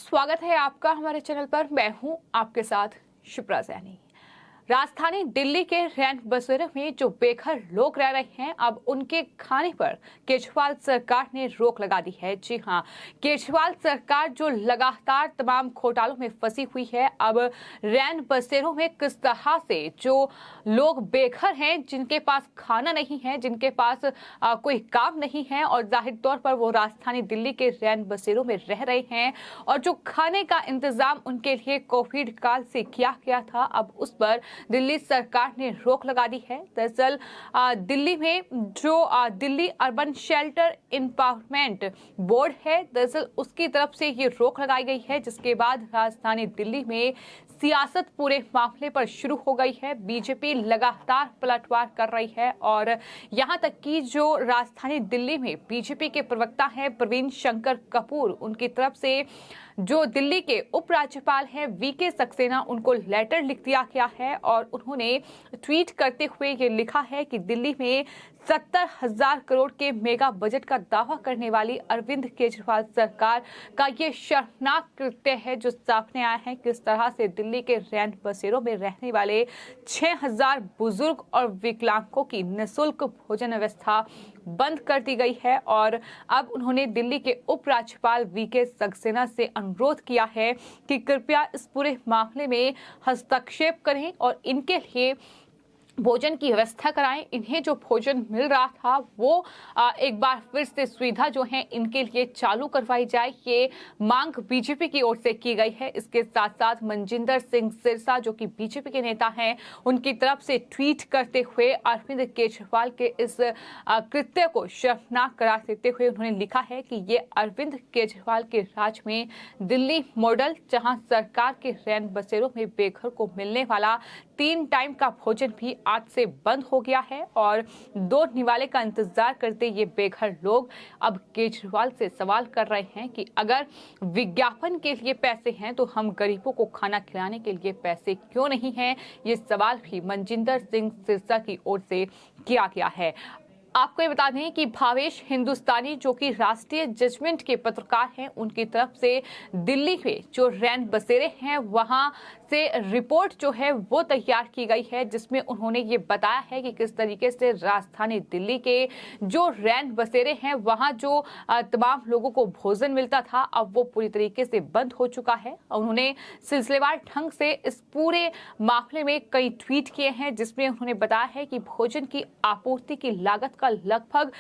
स्वागत है आपका हमारे चैनल पर। मैं हूं आपके साथ शिप्रा सैनी। राजधानी दिल्ली के रैन बसेरों में जो बेघर लोग रह रहे हैं, अब उनके खाने पर केजरीवाल सरकार ने रोक लगा दी है। जी हां, केजरीवाल सरकार जो लगातार तमाम घोटालों में फंसी हुई है, अब रैन बसेरों में किस तरह से जो लोग बेघर हैं, जिनके पास खाना नहीं है, जिनके पास कोई काम नहीं है और जाहिर तौर पर वो राजधानी दिल्ली के रैन बसेरों में रह रहे हैं और जो खाने का इंतजाम उनके लिए कोविड काल से किया गया था, अब उस पर दिल्ली सरकार ने रोक लगा दी है। दरअसल दिल्ली में जो Delhi urban shelter empowerment board है, दरअसल उसकी तरफ से ये रोक लगाई गई है, जिसके बाद राजधानी दिल्ली में सियासत पूरे मामले पर शुरू हो गई है। बीजेपी लगातार पलटवार कर रही है और यहां तक कि जो राजधानी दिल्ली में बीजेपी के प्रवक्ता हैं प्रवीण शंकर कपूर, उनकी तरफ से जो दिल्ली के उपराज्यपाल हैं वीके सक्सेना, उनको लेटर लिख दिया गया है और उन्होंने ट्वीट करते हुए ये लिखा है कि दिल्ली में 70,000 करोड़ के मेगा बजट का दावा करने वाली अरविंद केजरीवाल सरकार का ये शर्मनाक कृत्य है जो सामने आया है। किस तरह से दिल्ली के रैन बसेरों में रहने वाले 6,000 बुजुर्ग और विकलांगों की निःशुल्क भोजन व्यवस्था बंद कर दी गई है और अब उन्होंने दिल्ली के उपराज्यपाल वीके सक्सेना से अनुरोध किया है कि कृपया इस पूरे मामले में हस्तक्षेप करें और इनके लिए भोजन की व्यवस्था कराएं। इन्हें जो भोजन मिल रहा था वो एक बार फिर से सुविधा जो है इनके लिए चालू करवाई जाए, ये मांग बीजेपी की ओर से की गई है। इसके साथ साथ मनजिंदर सिंह सिरसा जो कि बीजेपी के नेता हैं, उनकी तरफ से ट्वीट करते हुए अरविंद केजरीवाल के इस कृत्य को शर्मनाक करार देते हुए उन्होंने लिखा है कि ये अरविंद केजरीवाल के राज में दिल्ली मॉडल, जहां सरकार के रैन बसेरों में बेघर को मिलने वाला 3 टाइम का भोजन भी आज से बंद हो गया है और 2 निवाले का इंतजार करते ये बेघर लोग अब केजरीवाल से सवाल कर रहे हैं कि अगर विज्ञापन के लिए पैसे हैं तो हम गरीबों को खाना खिलाने के लिए पैसे क्यों नहीं हैं। ये सवाल भी मनजिंदर सिंह सिरसा की ओर से किया गया है। आपको ये बता दें कि भावेश हिंदुस्तानी जो कि राष्ट्रीय जजमेंट के पत्रकार हैं, उनकी तरफ से दिल्ली में जो रैन बसेरे हैं वहां से रिपोर्ट जो है वो तैयार की गई है, जिसमें उन्होंने ये बताया है कि किस तरीके से राजधानी दिल्ली के जो रैन बसेरे हैं वहां जो तमाम लोगों को भोजन मिलता था, अब वो पूरी तरीके से बंद हो चुका है। उन्होंने सिलसिलेवार ढंग से इस पूरे मामले में कई ट्वीट किए हैं, जिसमें उन्होंने बताया है कि भोजन की आपूर्ति की लागत का लगभग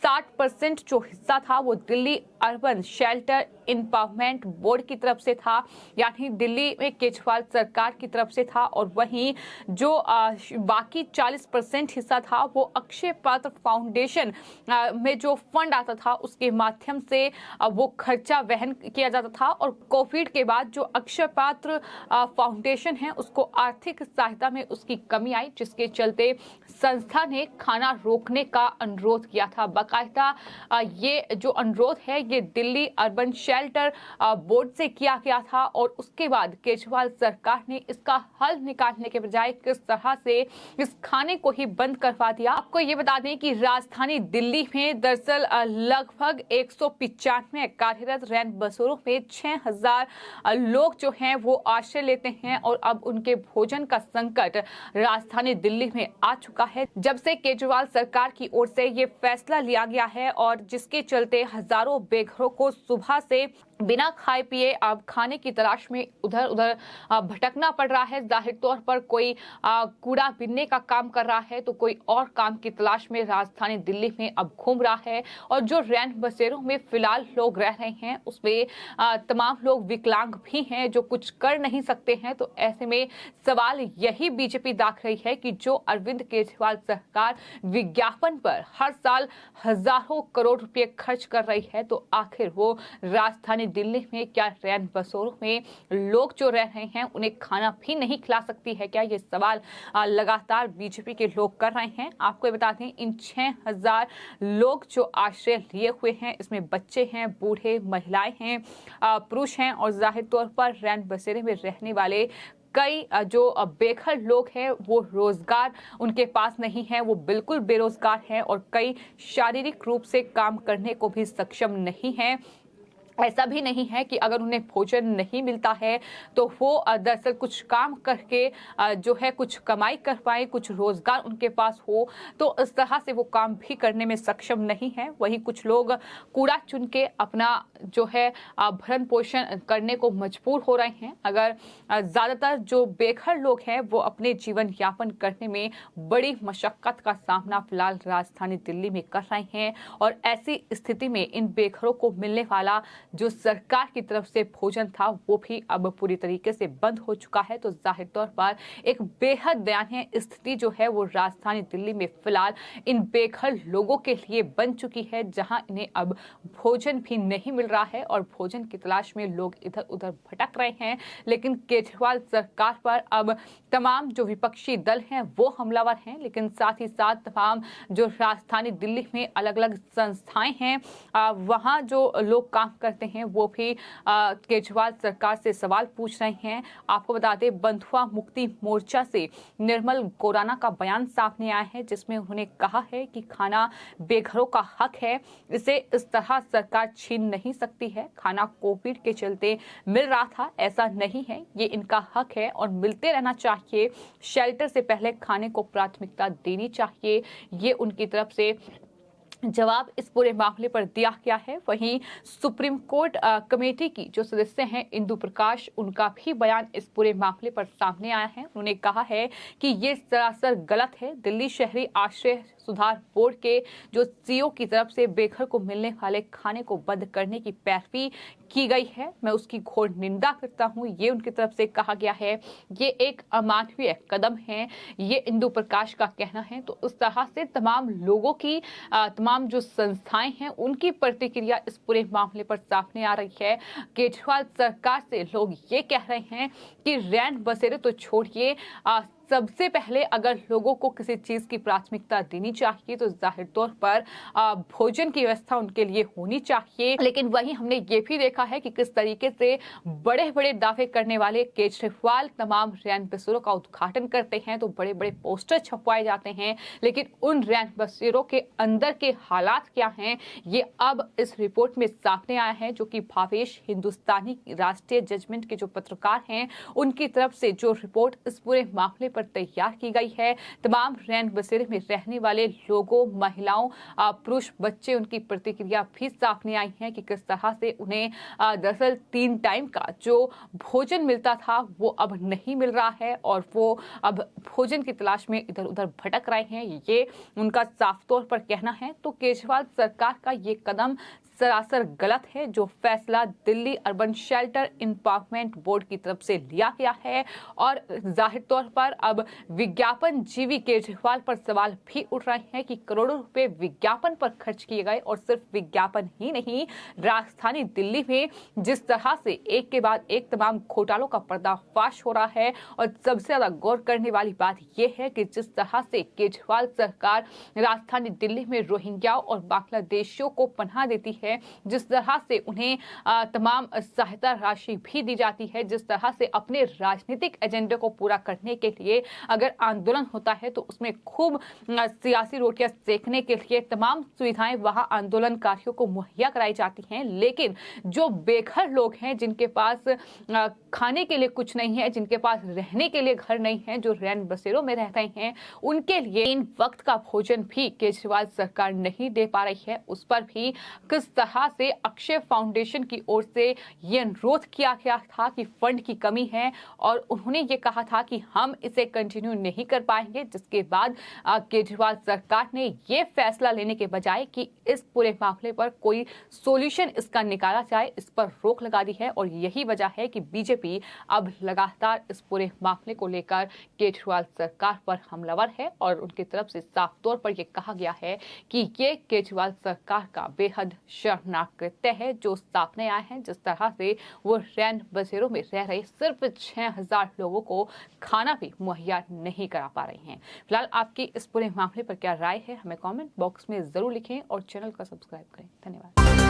60% जो हिस्सा था वो Delhi urban shelter empowerment board की तरफ से था, यानी दिल्ली में केजरीवाल सरकार की तरफ से था और वहीं जो बाकी 40% हिस्सा था वो अक्षय पात्र फाउंडेशन में जो फंड आता था उसके माध्यम से वो खर्चा वहन किया जाता था और कोविड के बाद जो अक्षय पात्र फाउंडेशन है उसको आर्थिक सहायता में उसकी कमी आई, जिसके चलते संस्था ने खाना रोकने का अनुरोध किया था। बाकायदा ये जो अनुरोध है ये दिल्ली अर्बन शेल्टर बोर्ड से किया गया था और उसके बाद केजरीवाल सरकार ने इसका हल निकालने के बजाय किस तरह से इस खाने को ही बंद करवा दिया। आपको ये बता दें कि राजधानी दिल्ली में दरअसल लगभग 195 कार्यरत रैन बसेरों में 6,000 लोग जो हैं वो आश्रय लेते हैं और अब उनके भोजन का संकट राजधानी दिल्ली में आ चुका है। जब से केजरीवाल सरकार की ओर से ये फैसला लिया गया है और जिसके चलते हजारों बेघरों को सुबह से बिना खाए पिए अब खाने की तलाश में उधर उधर भटकना पड़ रहा है। जाहिर तौर पर कोई कूड़ा बीनने का काम कर रहा है तो कोई और काम की तलाश में राजधानी दिल्ली में अब घूम रहा है और जो रैन बसेरों में फिलहाल लोग रह रहे हैं उसमें तमाम लोग विकलांग भी हैं जो कुछ कर नहीं सकते हैं। तो ऐसे में सवाल यही बीजेपी दाग रही है कि जो अरविंद केजरीवाल सरकार विज्ञापन पर हर साल हजारों करोड़ रुपए खर्च कर रही है, तो आखिर वो राजधानी दिल्ली में क्या रैन बसेरों में लोग जो रह रहे हैं उन्हें खाना भी नहीं खिला सकती है क्या? ये सवाल लगातार बीजेपी के लोग कर रहे हैं। आपको बता दें इन 6,000 लोग जो आश्रय लिए हुए हैं इसमें बच्चे हैं, बूढ़े, महिलाएं हैं, पुरुष हैं और जाहिर तौर पर रैन बसेरे में रहने वाले कई जो बेघर लोग हैं वो रोजगार उनके पास नहीं है, वो बिल्कुल बेरोजगार हैं और कई शारीरिक रूप से काम करने को भी सक्षम नहीं है। ऐसा भी नहीं है कि अगर उन्हें भोजन नहीं मिलता है तो वो दरअसल कुछ काम करके जो है कुछ कमाई कर पाए, कुछ रोजगार उनके पास हो, तो इस तरह से वो काम भी करने में सक्षम नहीं है। वहीं कुछ लोग कूड़ा चुन के अपना जो है भरण पोषण करने को मजबूर हो रहे हैं। अगर ज्यादातर जो बेघर लोग हैं वो अपने जीवन यापन करने में बड़ी मशक्कत का सामना फिलहाल राजधानी दिल्ली में कर रहे हैं, और ऐसी स्थिति में इन बेघरों को मिलने वाला जो सरकार की तरफ से भोजन था वो भी अब पूरी तरीके से बंद हो चुका है। तो जाहिर तौर पर एक बेहद दयनीय स्थिति जो है वो राजधानी दिल्ली में फिलहाल इन बेघर लोगों के लिए बन चुकी है, जहां इन्हें अब भोजन भी नहीं मिल रहा है और भोजन की तलाश में लोग इधर उधर भटक रहे हैं। लेकिन केजरीवाल सरकार पर अब तमाम जो विपक्षी दल हैं वो हमलावर हैं, लेकिन साथ ही साथ तमाम जो राजधानी दिल्ली में अलग अलग संस्थाएं हैं वहां जो लोग काम करते हैं वो भी केजरीवाल सरकार से सवाल पूछ रहे हैं। आपको बता दें, बंधुआ मुक्ति मोर्चा से निर्मल गोराना का बयान सामने आया है, जिसमें उन्होंने कहा है कि खाना बेघरों का हक है, इसे इस तरह सरकार छीन नहीं सकती है। खाना कोविड के चलते मिल रहा था, ऐसा नहीं है, ये इनका हक है और मिलते रहना चाहिए। शेल्टर से पहले खाने को प्राथमिकता देनी चाहिए, ये उनकी तरफ से जवाब इस पूरे मामले पर दिया गया है। वहीं सुप्रीम कोर्ट कमेटी की जो सदस्य हैं इंदु प्रकाश, उनका भी बयान इस पूरे मामले पर सामने आया है। उन्होंने कहा है कि ये सरासर गलत है। दिल्ली शहरी आश्रय सुधार बोर्ड के जो सीईओ की तरफ से बेघर को मिलने वाले खाने को बंद करने की पैरवी की गई है, मैं उसकी घोर निंदा करता हूं, ये उनकी तरफ से कहा गया है। ये एक अमानवीय कदम है, ये इंदु प्रकाश का कहना है। तो उस तरह से तमाम लोगों की तमाम जो संस्थाएं हैं उनकी प्रतिक्रिया इस पूरे मामले पर सामने आ रही है। केजरीवाल सरकार से लोग ये कह रहे हैं कि रैन बसेरे तो छोड़िए, सबसे पहले अगर लोगों को किसी चीज की प्राथमिकता देनी चाहिए तो जाहिर तौर पर भोजन की व्यवस्था उनके लिए होनी चाहिए। लेकिन वहीं हमने ये भी देखा है कि किस तरीके से बड़े बड़े दावे करने वाले केजरीवाल तमाम रैन बसेरों का उद्घाटन करते हैं तो बड़े बड़े पोस्टर छपवाए जाते हैं, लेकिन उन रैन बसेरों के अंदर के हालात क्या हैं ये अब इस रिपोर्ट में सामने आया है, जो कि भावेश हिंदुस्तानी राष्ट्रीय जजमेंट के जो पत्रकार हैं उनकी तरफ से जो रिपोर्ट इस पूरे मामले पर तैयार की गई है। तमाम रैन बसेरे में रहने वाले लोगों, महिलाओं, पुरुष, बच्चे, उनकी प्रतिक्रिया भी सामने आई है कि किस तरह से उन्हें दरअसल 3 टाइम का जो भोजन मिलता था वो अब नहीं मिल रहा है और वो अब भोजन की तलाश में इधर उधर भटक रहे हैं, ये उनका साफ तौर पर कहना है। तो केजरीवाल सरकार का ये कदम सरासर गलत है। जो फैसला Delhi urban shelter empowerment board की तरफ से लिया गया है, और जाहिर तौर पर अब विज्ञापन जीवी केजरीवाल पर सवाल भी उठ रहे हैं कि करोड़ों रुपए विज्ञापन पर खर्च किए गए, और सिर्फ विज्ञापन ही नहीं, राजधानी दिल्ली में जिस तरह से एक के बाद एक तमाम घोटालों का पर्दाफाश हो रहा है। और सबसे ज्यादा गौर करने वाली बात यह है कि जिस तरह से केजरीवाल सरकार राजधानी दिल्ली में रोहिंग्या और बांग्लादेशियों को पनाह देती है, जिस तरह से उन्हें तमाम सहायता राशि भी दी जाती है, जिस तरह से अपने राजनीतिक एजेंडे को पूरा करने के लिए अगर आंदोलन होता है तो उसमें खूब सियासी रोटियां सेकने के लिए तमाम सुविधाएं वहां आंदोलनकारियों को मुहैया कराई जाती हैं। लेकिन जो बेघर लोग हैं, जिनके पास खाने के लिए कुछ नहीं है, जिनके पास रहने के लिए घर नहीं है, जो रैन बसेरों में रह रहे हैं, उनके लिए इन वक्त का भोजन भी केजरीवाल सरकार नहीं दे पा रही है। उस पर भी किस तरह से अक्षय फाउंडेशन की ओर से ये अनुरोध किया गया था कि फंड की कमी है, और उन्होंने ये कहा था कि हम इसे कंटिन्यू नहीं कर पाएंगे, जिसके बाद केजरीवाल सरकार ने ये फैसला लेने के बजाय कि इस पूरे मामले पर कोई सॉल्यूशन इसका निकाला जाए, इस पर रोक लगा दी है। और यही वजह है कि बीजेपी अब लगातार इस पूरे मामले को लेकर केजरीवाल सरकार पर हमलावर है, और उनकी तरफ से साफ तौर पर यह कहा गया है कि ये केजरीवाल सरकार का बेहद शर्मनाक कृत्य है जो सामने आए हैं। जिस तरह से वो रैन बसेरों में रह रहे सिर्फ 6000 लोगों को खाना भी मुहैया नहीं करा पा रहे हैं। फिलहाल आपकी इस पूरे मामले पर क्या राय है, हमें कमेंट बॉक्स में जरूर लिखें और चैनल का सब्सक्राइब करें। धन्यवाद।